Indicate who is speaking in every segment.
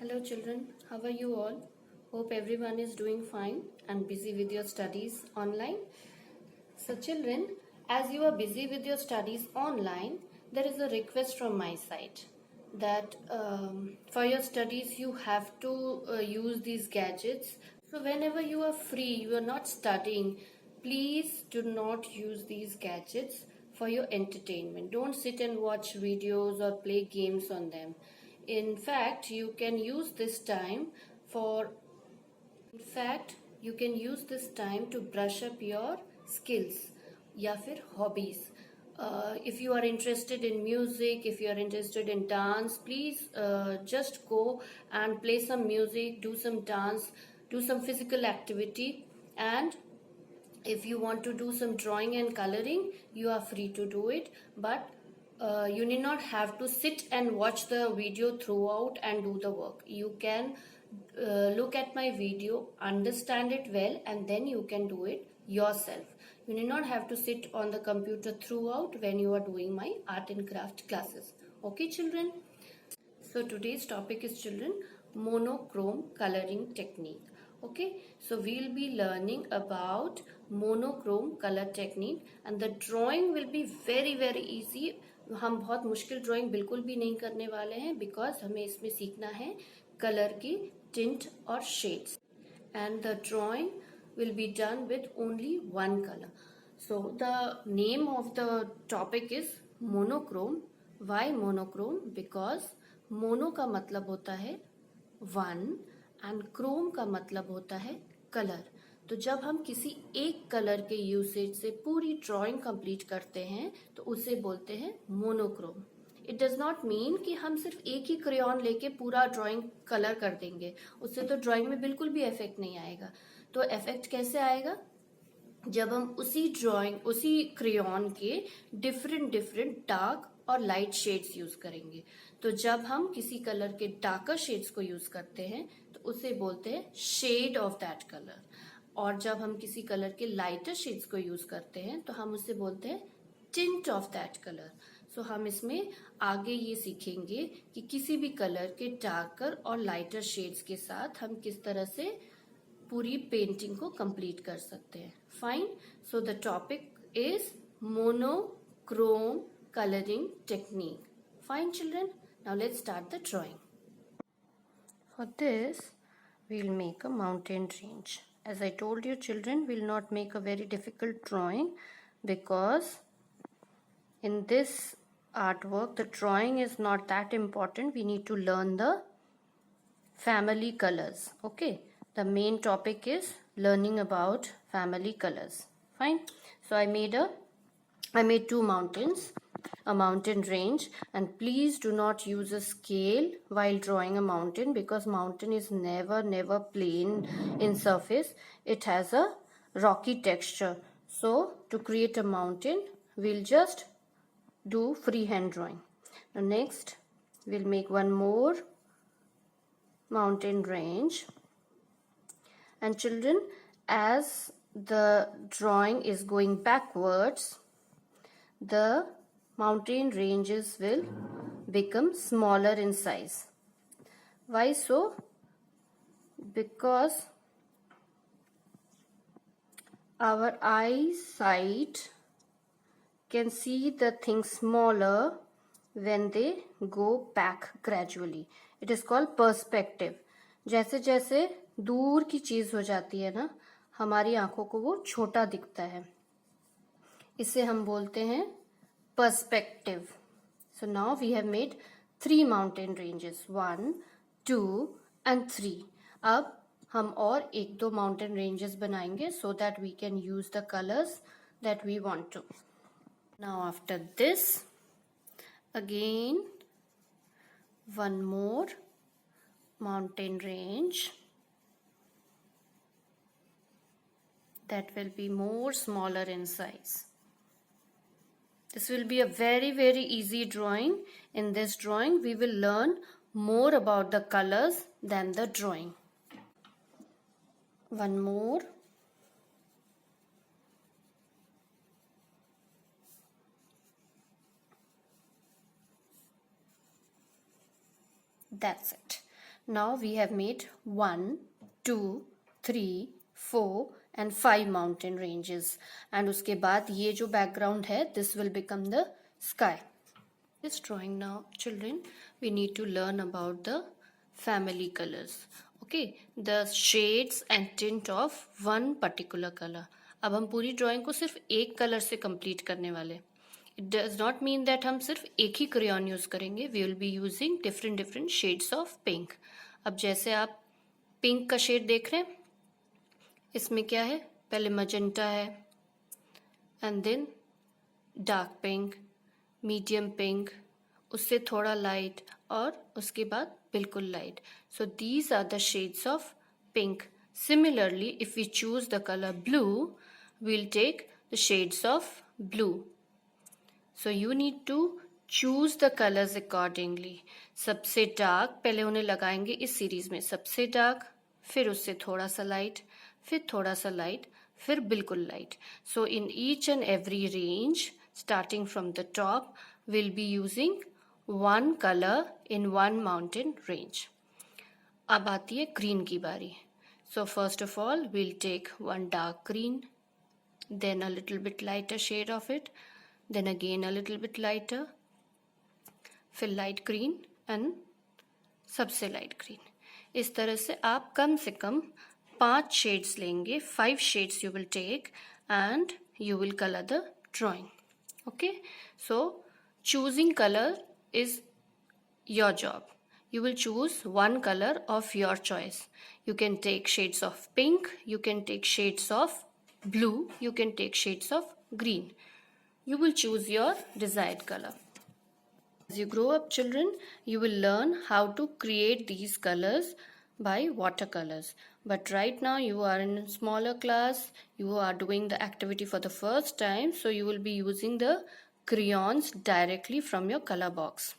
Speaker 1: Hello children, how are you all? Hope everyone is doing fine and busy with your studies online. So children, as you are busy with your studies online, there is a request from my side that for your studies you have to use these gadgets. So whenever you are free, you are not studying, please do not use these gadgets for your entertainment. Don't sit and watch videos or play games on them. In fact, you can use this time for you can use this time to brush up your skills या फिर hobbies. If you are interested in music, if you are interested in dance, please just go and play some music, do some dance, do some physical activity, and if you want to do some drawing and coloring, you are free to do it, but you need not have to sit and watch the video throughout and do the work. You can look at my video, understand it well, and then you can do it yourself. You need not have to sit on the computer throughout when you are doing my art and craft classes. Okay children? So today's topic is children, monochrome coloring technique. Okay, so we'll be learning about monochrome color technique and the drawing will be very easy. हम बहुत मुश्किल drawing बिल्कुल भी नहीं करने वाले हैं because हमें इसमें सीखना है कलर की टिंट और shades and the drawing will be done with only one color. So the name of the topic is monochrome. Why monochrome? Because mono का मतलब होता है one and chrome का मतलब होता है कलर. तो जब हम किसी एक कलर के यूसेज से पूरी ड्राइंग कंप्लीट करते हैं तो उसे बोलते हैं monochrome. It does not mean कि हम सिर्फ एक ही क्रेयॉन लेके पूरा ड्राइंग कलर कर देंगे, उससे तो ड्राइंग में बिल्कुल भी इफेक्ट नहीं आएगा. तो इफेक्ट कैसे आएगा? जब हम उसी क्रेयॉन के डिफरेंट डार्क और लाइट शेड्स यूज करेंगे. तो जब हम किसी कलर के डार्कर शेड्स को यूज करते हैं तो उसे बोलते हैं शेड ऑफ दैट कलर, और जब हम किसी कलर के लाइटर शेड्स को यूज करते हैं तो हम उसे बोलते हैं टिंट ऑफ दैट कलर. सो हम इसमें आगे ये सीखेंगे कि किसी भी कलर के डार्कर और लाइटर शेड्स के साथ हम किस तरह से पूरी पेंटिंग को कंप्लीट कर सकते हैं. Fine. So the topic is monochrome coloring technique. Fine children, now let's start the drawing. For this we'll make a mountain range. As I told you children, we'll not make a very difficult drawing because in this artwork the drawing is not that important. We need to learn the family colors. Okay, the main topic is learning about family colors. Fine. So I made two mountains, a mountain range, and please do not use a scale while drawing a mountain because mountain is never plain in surface. It has a rocky texture. So to create a mountain we'll just do freehand drawing. Now next we'll make one more mountain range, and children, as the drawing is going backwards, the mountain ranges will become smaller in size. Why so? Because our eyesight can see the things smaller when they go back gradually. It is called perspective. जैसे जैसे दूर की चीज हो जाती है ना, हमारी आंखों को वो छोटा दिखता है, इसे हम बोलते हैं perspective. So now we have made 3 mountain ranges, 1, 2 and 3. अब हम और एक दो mountain ranges बनाएंगे so that we can use the colors that we want to. Now after this, again one more mountain range that will be more smaller in size. This will be a very easy drawing. In this drawing we will learn more about the colors than the drawing. One more. That's it. Now we have made 1, 2, 3, 4 and 5 mountain ranges. And उसके बाद ये जो background है, this will become the sky. This drawing now, children, we need to learn about the family colors. Okay, the shades and tint of one particular color. अब हम पूरी drawing को सिर्फ एक color से complete करने वाले. It does not mean that हम सिर्फ एक ही crayon use करेंगे. We will be using different shades of pink. अब जैसे आप pink का shade देख रहे हैं, इसमें क्या है? पहले magenta है, and then dark pink, medium pink, उससे थोड़ा लाइट और उसके बाद बिल्कुल light. So these are the shades of pink. Similarly if we choose the colour blue, we'll take the shades of blue. So you need to choose the colors accordingly. सबसे dark पहले उन्हें लगाएंगे इस series में, सबसे dark, फिर उससे थोड़ा सा लाइट, फिर थोड़ा सा लाइट, फिर बिल्कुल light. So in each and every range, starting from the top, we'll be using one color in one mountain range. अब आती है green की बारी. So first of all, we'll take one dark green, then a little bit lighter shade of it, then again a little bit lighter, फिर light green and सबसे light green. इस तरह से आप कम से कम 5 shades लेंगे, 5 shades you will take and you will color the drawing. Okay, so choosing color is your job. You will choose one color of your choice. You can take shades of pink, you can take shades of blue, you can take shades of green. You will choose your desired color. As you grow up, children, you will learn how to create these colors by watercolors. But right now you are in a smaller class, you are doing the activity for the first time, so you will be using the crayons directly from your color box.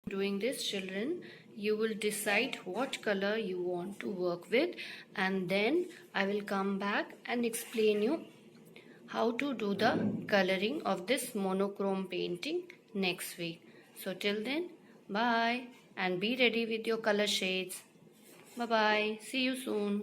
Speaker 1: Doing this, children, you will decide what color you want to work with, and then I will come back and explain you how to do the coloring of this monochrome painting next week. So till then, bye and be ready with your color shades. Bye bye. See you soon.